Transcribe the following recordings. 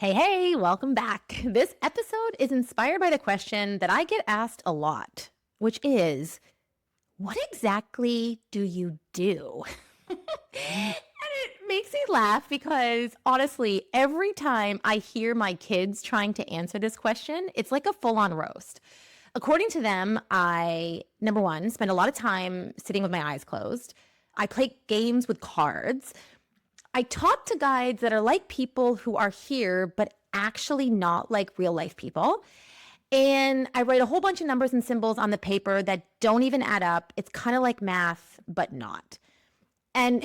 Hey, welcome back. This episode is inspired by the question that I get asked a lot, which is, what exactly do you do? And it makes me laugh because honestly, every time I hear my kids trying to answer this question, it's like a full on roast. According to them, I, number one, spend a lot of time sitting with my eyes closed. I play games with cards. I talk to guides that are like people who are here, but actually not like real life people. And I write a whole bunch of numbers and symbols on the paper that don't even add up. It's kind of like math, but not. And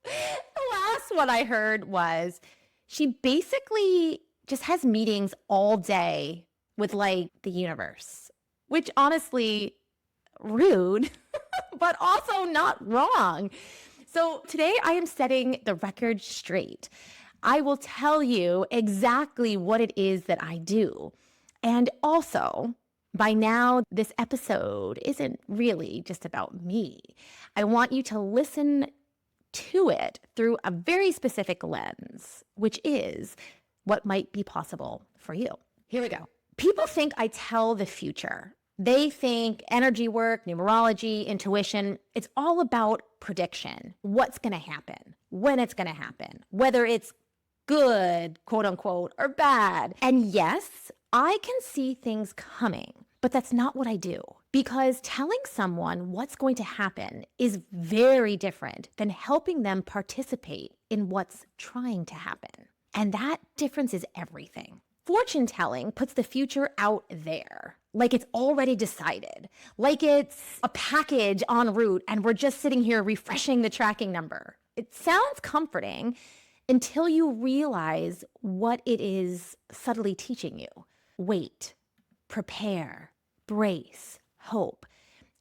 the last one I heard was she basically just has meetings all day with like the universe, which honestly, rude, but also not wrong. So today I am setting the record straight. I will tell you exactly what it is that I do. And also, by now, this episode isn't really just about me. I want you to listen to it through a very specific lens, which is what might be possible for you. Here we go. People think I tell the future. They think energy work, numerology, intuition, it's all about prediction. What's going to happen, when it's going to happen, whether it's good, quote unquote, or bad. And yes, I can see things coming, but that's not what I do. Because telling someone what's going to happen is very different than helping them participate in what's trying to happen. And that difference is everything. Fortune telling puts the future out there, like it's already decided, like it's a package en route and we're just sitting here refreshing the tracking number. It sounds comforting until you realize what it is subtly teaching you. Wait, prepare, brace, hope.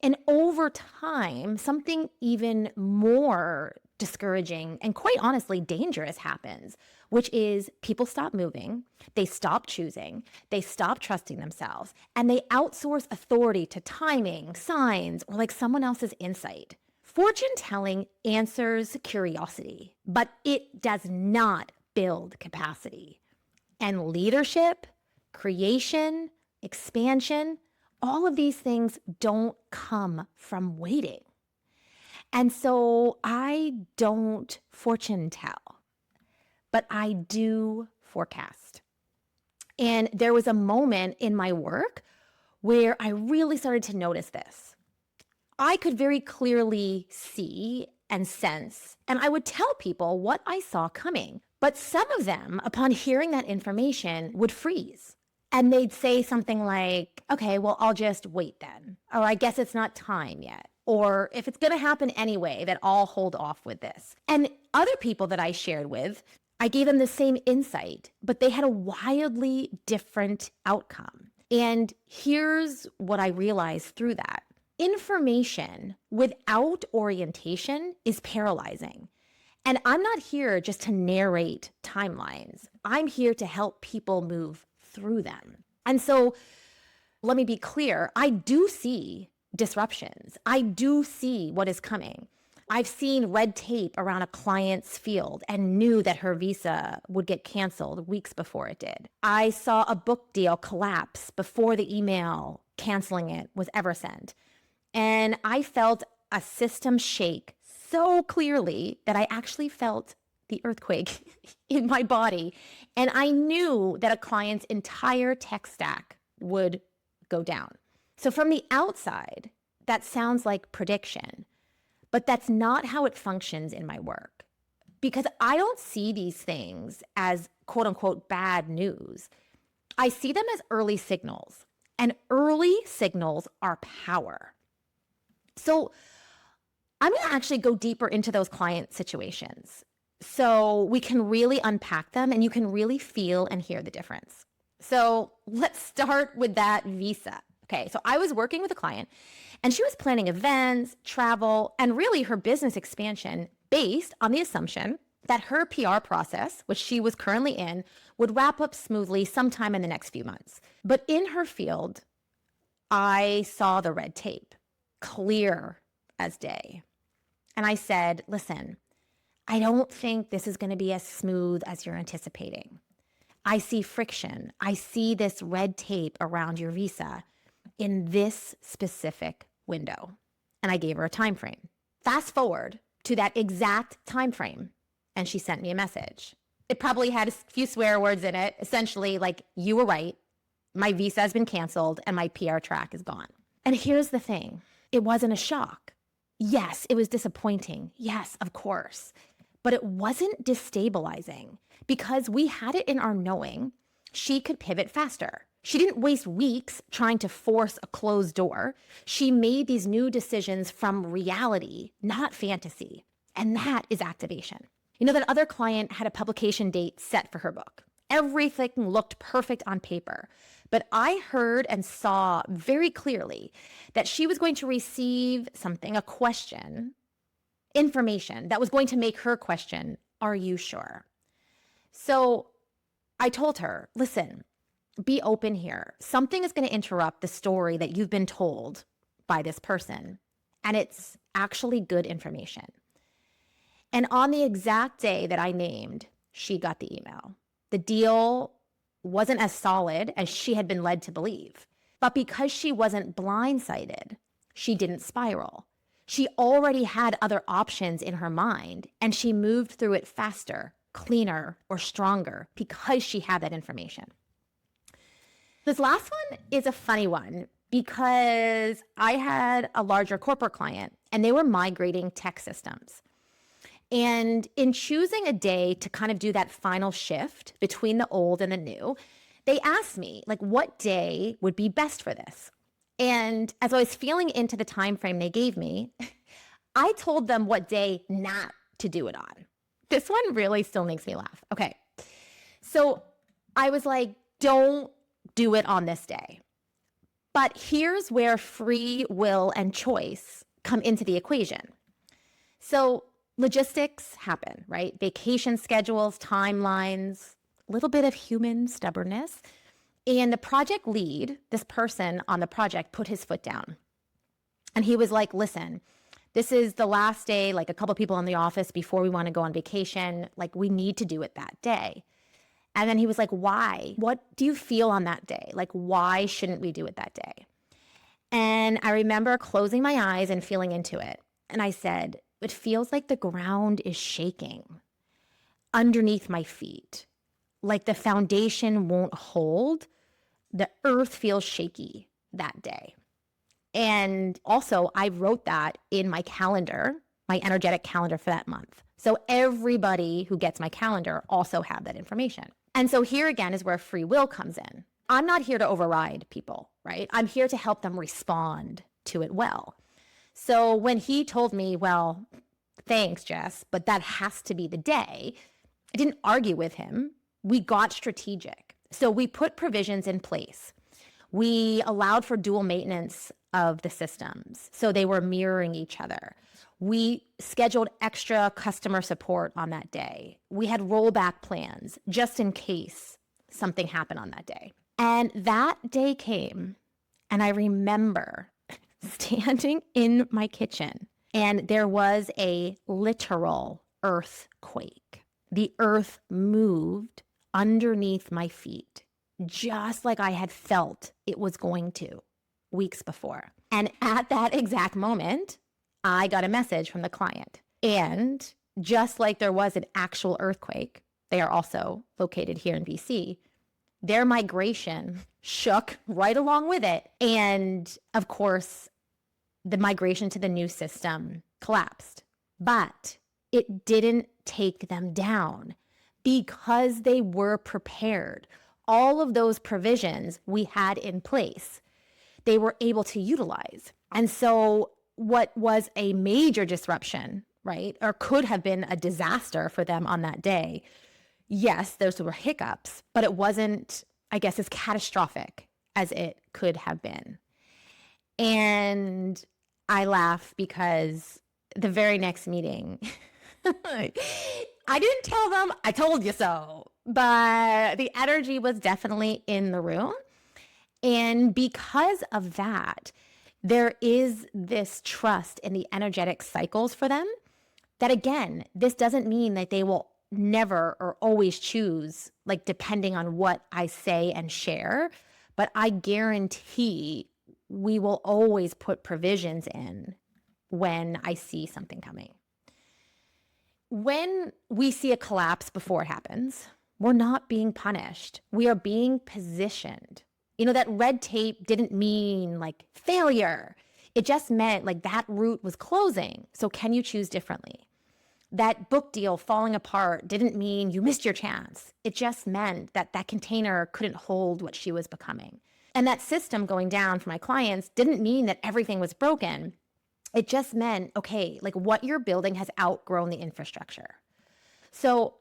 And over time, something even more discouraging and quite honestly dangerous happens, which is people stop moving, they stop choosing, they stop trusting themselves, and they outsource authority to timing, signs, or like someone else's insight. Fortune telling answers curiosity, but it does not build capacity. And leadership, creation, expansion, all of these things don't come from waiting. And so I don't fortune tell, but I do forecast. And there was a moment in my work where I really started to notice this. I could very clearly see and sense, and I would tell people what I saw coming. But some of them, upon hearing that information, would freeze. And they'd say something like, okay, well, I'll just wait then. Or I guess it's not time yet. Or if it's going to happen anyway, then I'll hold off with this. And other people that I shared with, I gave them the same insight, but they had a wildly different outcome. And here's what I realized through that. Information without orientation is paralyzing. And I'm not here just to narrate timelines. I'm here to help people move through them. And so let me be clear. I do see disruptions. I do see what is coming. I've seen red tape around a client's field and knew that her visa would get canceled weeks before it did. I saw a book deal collapse before the email canceling it was ever sent. And I felt a system shake so clearly that I actually felt the earthquake in my body. And I knew that a client's entire tech stack would go down. So from the outside, that sounds like prediction, but that's not how it functions in my work. Because I don't see these things as quote unquote bad news. I see them as early signals, and early signals are power. So I'm going to actually go deeper into those client situations so we can really unpack them and you can really feel and hear the difference. So let's start with that visa. Okay, so I was working with a client and she was planning events, travel, and really her business expansion based on the assumption that her PR process, which she was currently in, would wrap up smoothly sometime in the next few months. But in her field, I saw the red tape, clear as day. And I said, listen, I don't think this is going to be as smooth as you're anticipating. I see friction. I see this red tape around your visa in this specific window. And I gave her a time frame. Fast forward to that exact time frame, and she sent me a message. It probably had a few swear words in it, essentially like, you were right, my visa has been canceled and my PR track is gone. And here's the thing, it wasn't a shock. Yes, it was disappointing. Yes, of course. But it wasn't destabilizing because we had it in our knowing she could pivot faster. She didn't waste weeks trying to force a closed door. She made these new decisions from reality, not fantasy. And that is activation. You know, that other client had a publication date set for her book. Everything looked perfect on paper. But I heard and saw very clearly that she was going to receive something, a question, information that was going to make her question, are you sure? So I told her, listen, be open here. Something is going to interrupt the story that you've been told by this person, and it's actually good information. And on the exact day that I named, she got the email. The deal wasn't as solid as she had been led to believe. But because she wasn't blindsided, she didn't spiral. She already had other options in her mind, and she moved through it faster, cleaner, or stronger because she had that information. This last one is a funny one because I had a larger corporate client, and they were migrating tech systems. And in choosing a day to kind of do that final shift between the old and the new, they asked me, like, what day would be best for this? And as I was feeling into the time frame they gave me, I told them what day not to do it on. This one really still makes me laugh. Okay. So I was like, don't do it on this day. But here's where free will and choice come into the equation. So logistics happen, right? Vacation schedules, timelines, a little bit of human stubbornness. And the project lead, this person on the project, put his foot down. And he was like, listen, this is the last day, like a couple people in the office before we want to go on vacation. Like, we need to do it that day. And then he was like, why? What do you feel on that day? Like, why shouldn't we do it that day? And I remember closing my eyes and feeling into it. And I said, it feels like the ground is shaking underneath my feet. Like the foundation won't hold. The earth feels shaky that day. And also, I wrote that in my calendar, my energetic calendar for that month. So everybody who gets my calendar also have that information. And so here again is where free will comes in. I'm not here to override people, right? I'm here to help them respond to it well. So when he told me, well, thanks, Jess, but that has to be the day, I didn't argue with him. We got strategic. So we put provisions in place. We allowed for dual maintenance of the systems, so they were mirroring each other. We scheduled extra customer support on that day. We had rollback plans just in case something happened on that day. And that day came, and I remember standing in my kitchen, and there was a literal earthquake. The earth moved underneath my feet, just like I had felt it was going to weeks before. And at that exact moment, I got a message from the client. And just like there was an actual earthquake, they are also located here in BC, their migration shook right along with it. And of course, the migration to the new system collapsed. But it didn't take them down because they were prepared. All of those provisions we had in place, they were able to utilize. And so what was a major disruption, right, or could have been a disaster for them on that day, yes, those were hiccups, but it wasn't, I guess, as catastrophic as it could have been. And I laugh because the very next meeting, I didn't tell them, I told you so, but the energy was definitely in the room. And because of that, there is this trust in the energetic cycles for them that, again, this doesn't mean that they will never or always choose, like depending on what I say and share, but I guarantee we will always put provisions in when I see something coming. When we see a collapse before it happens, we're not being punished. We are being positioned. That red tape didn't mean like failure. It just meant like that route was closing. So can you choose differently? That book deal falling apart didn't mean you missed your chance. It just meant that that container couldn't hold what she was becoming. And that system going down for my clients didn't mean that everything was broken. It just meant, okay, like what you're building has outgrown the infrastructure. So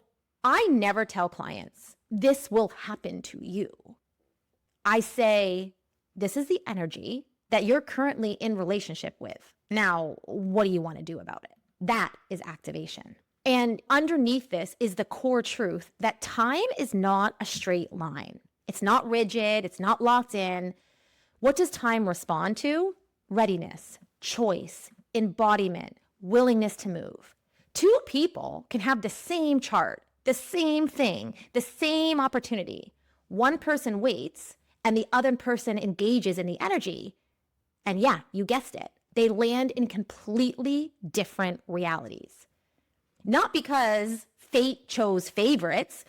I never tell clients, this will happen to you. I say, this is the energy that you're currently in relationship with. Now, what do you want to do about it? That is activation. And underneath this is the core truth that time is not a straight line. It's not rigid. It's not locked in. What does time respond to? Readiness, choice, embodiment, willingness to move. Two people can have the same chart, the same thing, the same opportunity. One person waits and the other person engages in the energy. And yeah, you guessed it. They land in completely different realities. Not because fate chose favorites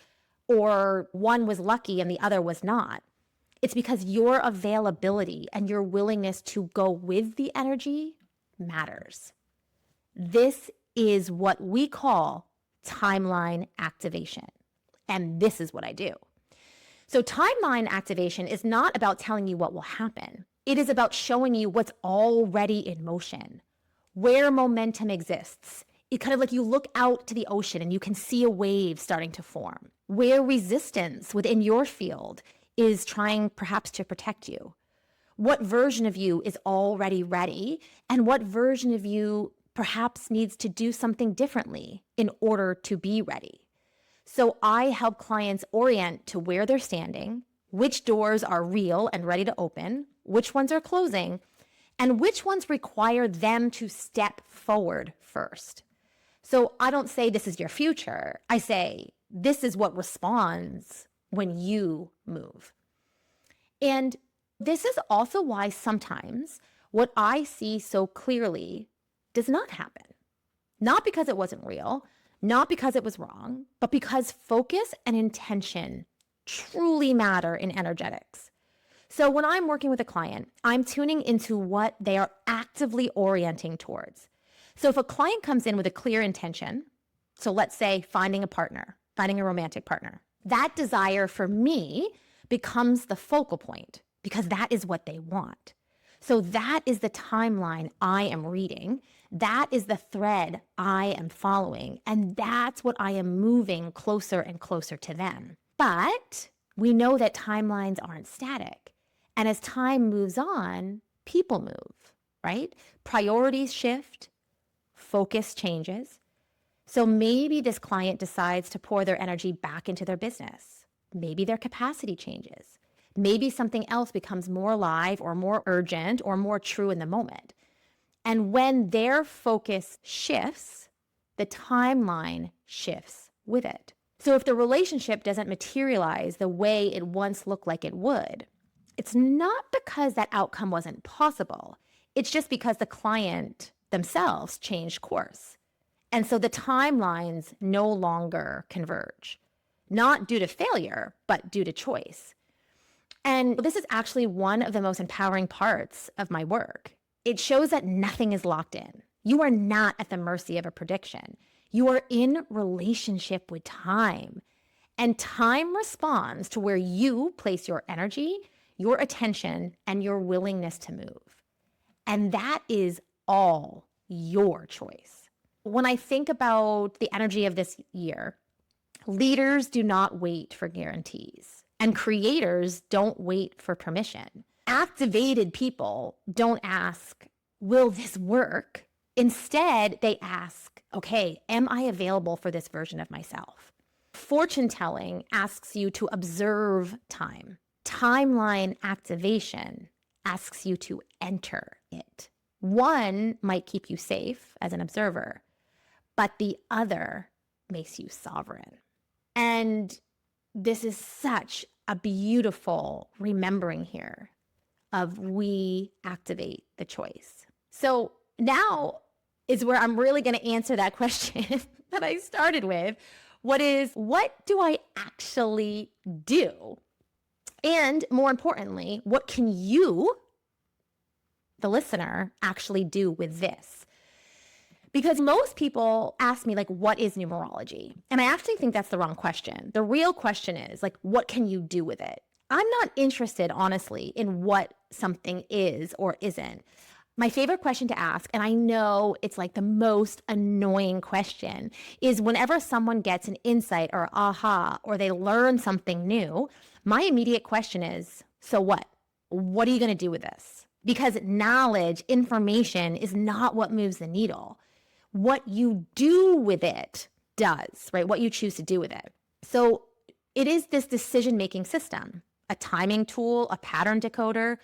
or one was lucky and the other was not. It's because your availability and your willingness to go with the energy matters. This is what we call timeline activation. And this is what I do. So timeline activation is not about telling you what will happen. It is about showing you what's already in motion, where momentum exists. It kind of like you look out to the ocean and you can see a wave starting to form, where resistance within your field is trying perhaps to protect you. What version of you is already ready and what version of you perhaps needs to do something differently in order to be ready. So I help clients orient to where they're standing, which doors are real and ready to open, which ones are closing, and which ones require them to step forward first. So I don't say this is your future. I say this is what responds when you move. And this is also why sometimes what I see so clearly does not happen. Not because it wasn't real, not because it was wrong, but because focus and intention truly matter in energetics. So when I'm working with a client, I'm tuning into what they are actively orienting towards. So if a client comes in with a clear intention, so let's say finding a partner, finding a romantic partner, that desire for me becomes the focal point because that is what they want. So that is the timeline I am reading. That is the thread I am following. And that's what I am moving closer and closer to them. But we know that timelines aren't static. And as time moves on, people move, right? Priorities shift, focus changes. So maybe this client decides to pour their energy back into their business. Maybe their capacity changes. Maybe something else becomes more alive or more urgent or more true in the moment. And when their focus shifts, the timeline shifts with it. So if the relationship doesn't materialize the way it once looked like it would, it's not because that outcome wasn't possible. It's just because the client themselves changed course. And so the timelines no longer converge, not due to failure, but due to choice. And this is actually one of the most empowering parts of my work. It shows that nothing is locked in. You are not at the mercy of a prediction. You are in relationship with time. And time responds to where you place your energy, your attention, and your willingness to move. And that is all your choice. When I think about the energy of this year, leaders do not wait for guarantees, and creators don't wait for permission. Activated people don't ask, will this work? Instead, they ask, okay, am I available for this version of myself? Fortune telling asks you to observe time. Timeline activation asks you to enter it. One might keep you safe as an observer, but the other makes you sovereign. And this is such a beautiful remembering here of we activate the choice. So now is where I'm really going to answer that question that I started with. What do I actually do? And more importantly, what can you, the listener, actually do with this? Because most people ask me, like, what is numerology? And I actually think that's the wrong question. The real question is, like, what can you do with it? I'm not interested, honestly, in what something is or isn't. My favorite question to ask, and I know it's like the most annoying question, is whenever someone gets an insight or aha, or they learn something new, my immediate question is, so what? What are you going to do with this? Because knowledge, information is not what moves the needle. What you do with it does, right? What you choose to do with it. So it is this decision-making system, a timing tool, a pattern decoder.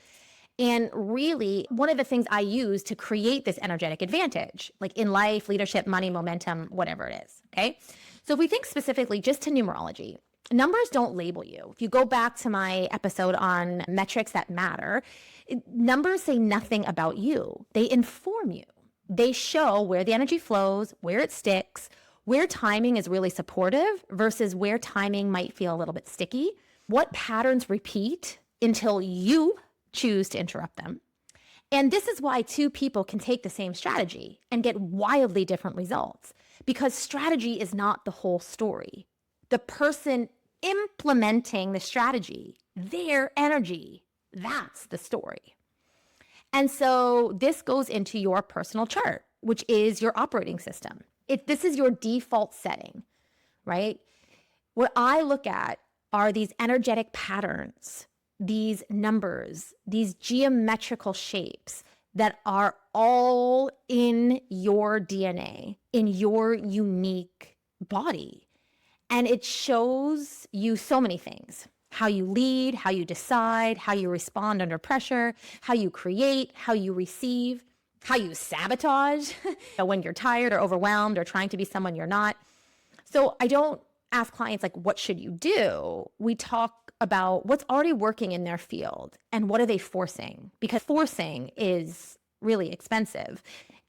And really, one of the things I use to create this energetic advantage, like in life, leadership, money, momentum, whatever it is, okay? So if we think specifically just to numerology, numbers don't label you. If you go back to my episode on metrics that matter, numbers say nothing about you. They inform you. They show where the energy flows, where it sticks, where timing is really supportive versus where timing might feel a little bit sticky, what patterns repeat until you choose to interrupt them. And this is why two people can take the same strategy and get wildly different results, because strategy is not the whole story. The person implementing the strategy, their energy, that's the story. And so this goes into your personal chart, which is your operating system. This is your default setting, right? What I look at are these energetic patterns, these numbers, these geometrical shapes that are all in your DNA, in your unique body. And it shows you so many things: how you lead, how you decide, how you respond under pressure, how you create, how you receive, how you sabotage when you're tired or overwhelmed or trying to be someone you're not. So I don't ask clients, like, what should you do? We talk about what's already working in their field and what are they forcing, because forcing is really expensive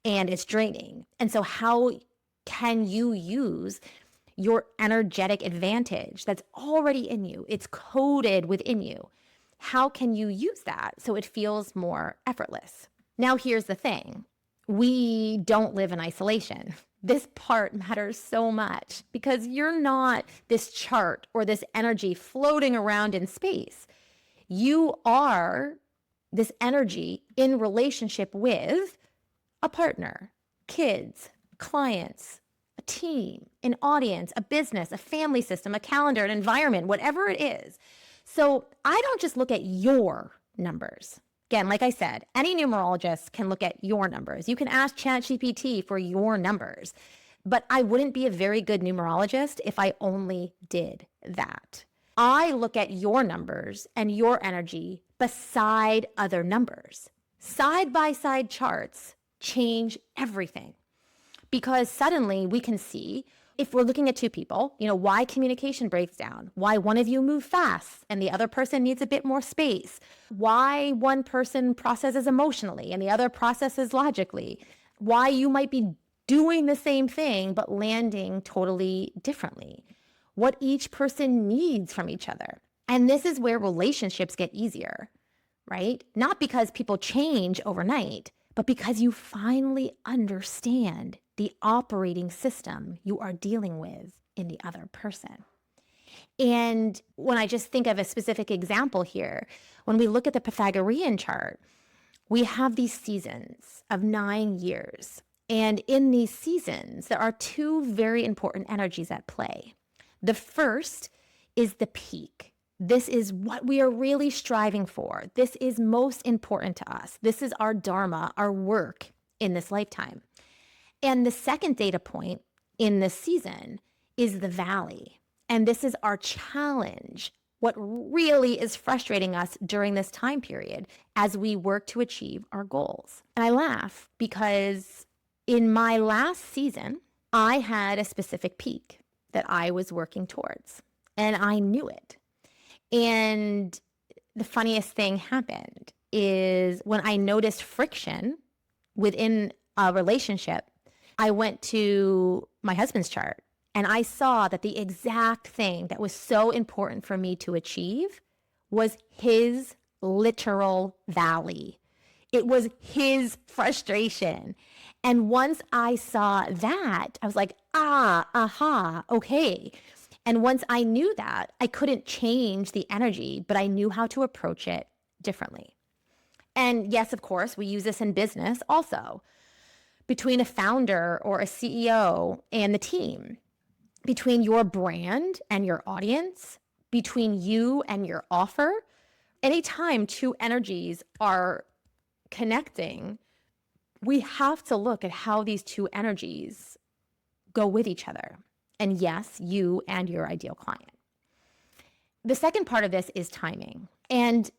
and it's draining. And so how can you use your energetic advantage that's already in you? It's coded within you. How can you use that so it feels more effortless? Now, here's the thing. We don't live in isolation. This part matters so much because you're not this chart or this energy floating around in space. You are this energy in relationship with a partner, kids, clients, a team, an audience, a business, a family system, a calendar, an environment, whatever it is. So I don't just look at your numbers. Again, like I said, any numerologist can look at your numbers. You can ask ChatGPT for your numbers, but I wouldn't be a very good numerologist if I only did that. I look at your numbers and your energy beside other numbers. Side-by-side charts change everything, because suddenly we can see, if we're looking at two people, why communication breaks down, why one of you moves fast and the other person needs a bit more space, why one person processes emotionally and the other processes logically, why you might be doing the same thing but landing totally differently, what each person needs from each other. And this is where relationships get easier, right? Not because people change overnight, but because you finally understand the operating system you are dealing with in the other person. And when I just think of a specific example here, when we look at the Pythagorean chart, we have these seasons of 9 years. And in these seasons, there are two very important energies at play. The first is the peak. This is what we are really striving for. This is most important to us. This is our dharma, our work in this lifetime. And the second data point in this season is the valley. And this is our challenge, what really is frustrating us during this time period as we work to achieve our goals. And I laugh because in my last season, I had a specific peak. that I was working towards, and I knew it. And the funniest thing happened is when I noticed friction within a relationship, I went to my husband's chart and I saw that the exact thing that was so important for me to achieve was his literal valley. It was his frustration. And once I saw that, I was like, okay. And once I knew that, I couldn't change the energy, but I knew how to approach it differently. And yes, of course, we use this in business also. Between a founder or a CEO and the team, between your brand and your audience, between you and your offer, anytime two energies are connecting, we have to look at how these two energies go with each other. And yes, you and your ideal client. The second part of this is timing. And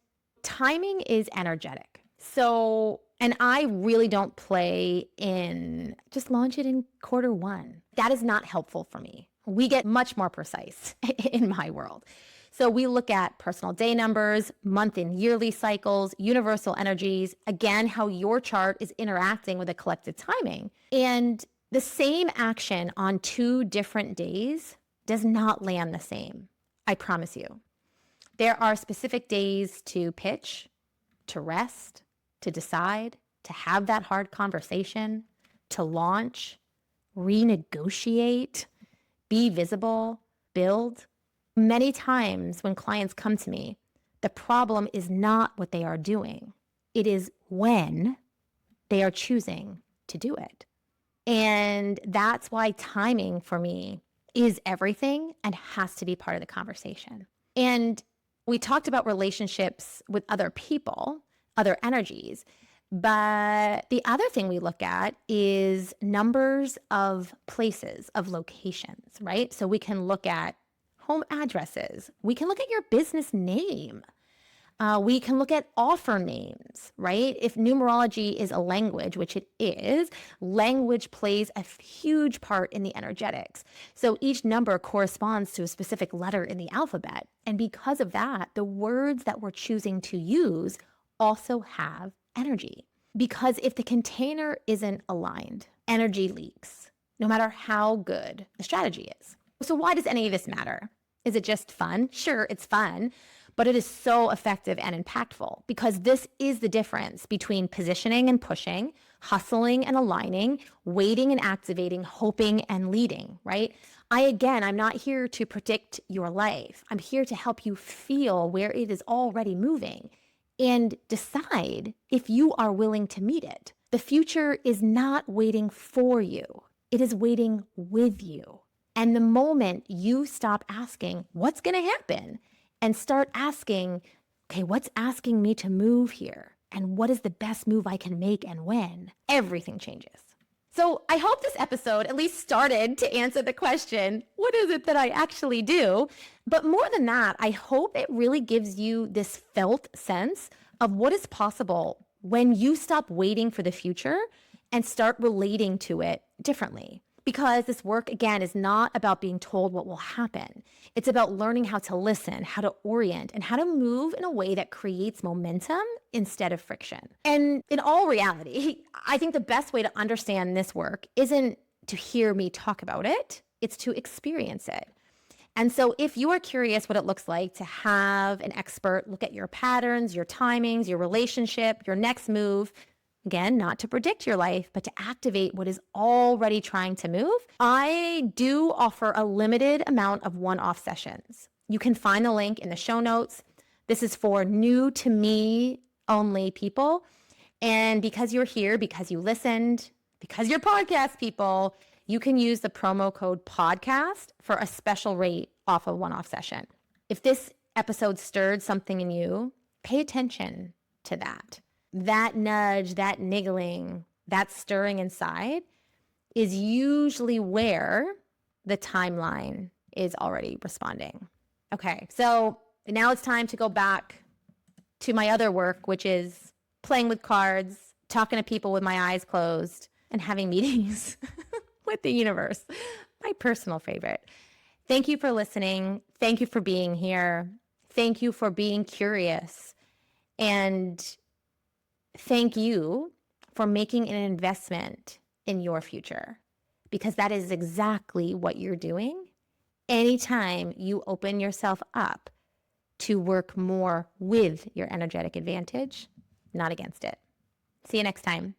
timing is energetic. So, and I really don't play in just launch it in quarter one. That is not helpful for me. We get much more precise in my world. So we look at personal day numbers, month and yearly cycles, universal energies, again, how your chart is interacting with a collective timing. And the same action on two different days does not land the same. I promise you. There are specific days to pitch, to rest, to decide, to have that hard conversation, to launch, renegotiate, be visible, build. Many times when clients come to me, the problem is not what they are doing. It is when they are choosing to do it. And that's why timing for me is everything and has to be part of the conversation. And we talked about relationships with other people, other energies, but the other thing we look at is numbers of places, of locations, right? So we can look at home addresses. We can look at your business name. We can look at offer names, right? If numerology is a language, which it is, language plays a huge part in the energetics. So each number corresponds to a specific letter in the alphabet. And because of that, the words that we're choosing to use also have energy. Because if the container isn't aligned, energy leaks, no matter how good the strategy is. So why does any of this matter? Is it just fun? Sure, it's fun. But it is so effective and impactful because this is the difference between positioning and pushing, hustling and aligning, waiting and activating, hoping and leading, right? I'm not here to predict your life. I'm here to help you feel where it is already moving and decide if you are willing to meet it. The future is not waiting for you. It is waiting with you. And the moment you stop asking, what's going to happen? And start asking, okay, what's asking me to move here? And what is the best move I can make and when? Everything changes. So I hope this episode at least started to answer the question, what is it that I actually do? But more than that, I hope it really gives you this felt sense of what is possible when you stop waiting for the future and start relating to it differently. Because this work, again, is not about being told what will happen. It's about learning how to listen, how to orient, and how to move in a way that creates momentum instead of friction. And in all reality, I think the best way to understand this work isn't to hear me talk about it, it's to experience it. And so if you are curious what it looks like to have an expert look at your patterns, your timings, your relationship, your next move, again, not to predict your life, but to activate what is already trying to move, I do offer a limited amount of one-off sessions. You can find the link in the show notes. This is for new to me only people. And because you're here, because you listened, because you're podcast people, you can use the promo code podcast for a special rate off a one-off session. If this episode stirred something in you, pay attention to that. That nudge, that niggling, that stirring inside is usually where the timeline is already responding. Okay, so now it's time to go back to my other work, which is playing with cards, talking to people with my eyes closed, and having meetings with the universe, my personal favorite. Thank you for listening. Thank you for being here. Thank you for being curious. And thank you for making an investment in your future, because that is exactly what you're doing anytime you open yourself up to work more with your energetic advantage, not against it. See you next time.